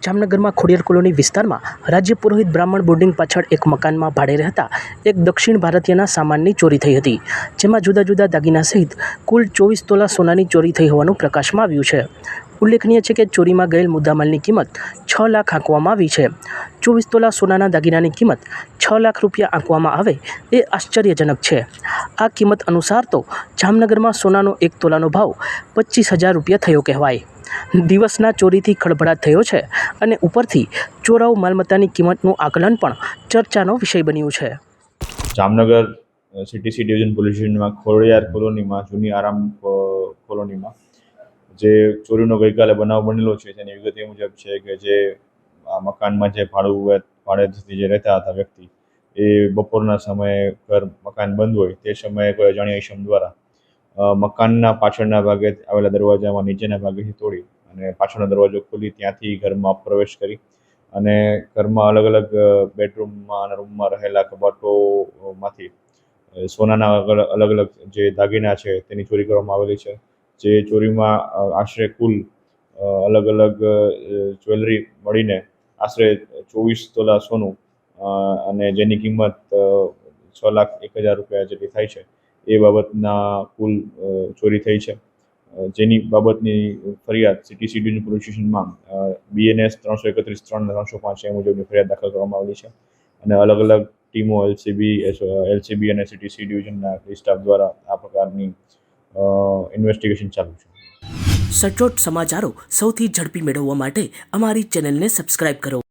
જામનગરમાં ખોડિયાર કોલોની વિસ્તારમાં રાજ્ય પુરોહિત બ્રાહ્મણ બોર્ડિંગ પાછળ એક મકાનમાં ભાડે રહેતા એક દક્ષિણ ભારતીયના સામાનની ચોરી થઈ હતી, જેમાં જુદા જુદા દાગીના સહિત કુલ 24 તોલા સોનાની ચોરી થઈ હોવાનું પ્રકાશમાં આવ્યું છે. ઉલ્લેખનીય છે કે ચોરીમાં ગયેલ મુદ્દામાલની કિંમત 6 લાખ આંકવામાં આવી છે. 24 તોલા સોનાના દાગીનાની કિંમત 6 લાખ રૂપિયા આંકવામાં આવે એ આશ્ચર્યજનક છે. આ કિંમત અનુસાર તો જામનગરમાં સોનાનો 1 તોલાનો ભાવ 25,000 રૂપિયા થયો કહેવાય. દિવસના ચોરીથી ખળભળાટ થયો છે અને ઉપરથી ચોરાઉ માલમત્તાની કિંમતનું આકલન પણ ચર્ચાનો વિષય બન્યું છે. જામનગર સીટીસી ડિવિઝન પોલીસ સ્ટેશનમાં ખોડિયાર કોલોનીમાં જૂની આરામ કોલોનીમાં જે ચોરીનો ગઈકાલે બનાવ બનેલો છે તેની વિગત એ મુજબ છે કે જે આ મકાનમાં જે ભાડેથી જે રહેતા હતા વ્યક્તિ એ બપોરના સમયે મકાન બંધ હોય તે સમયે કોઈ અજાણ્યા ઈસમ દ્વારા મકાનના પાછળના ભાગે આવેલા દરવાજામાં નીચેના ભાગેથી તોડી અને પાછળનો દરવાજો ખોલી ત્યાંથી ઘરમાં પ્રવેશ કરી અને ઘરમાં અલગ અલગ બેડરૂમમાં અને રૂમમાં રહેલા કબાટોમાંથી સોનાના અલગ અલગ જે દાગીના છે તેની ચોરી કરવામાં આવેલી છે. જે ચોરીમાં આશરે કુલ અલગ અલગ જ્વેલરી મળીને આશરે 24 તોલા સોનું અને જેની કિંમત 6,01,000 રૂપિયા જેટલી થાય છે એ બાબતના કુલ ચોરી થઈ છે. જેની બાબતની ફરિયાદ સીટીસી ડિવિઝન પોલીસ સ્ટેશનમાં BNS 331-3 એ મુજબની ફરિયાદ દાખલ કરવામાં આવેલી છે અને અલગ અલગ ટીમો LCB અને સીટીસી ડિવિઝનના સ્ટાફ દ્વારા આ પ્રકારની ઇન્વેસ્ટિગેશન ચાલુ છે. સચોટ સમાચારો સૌથી ઝડપી મેળવવા માટે અમારી ચેનલને સબસ્ક્રાઇબ કરો.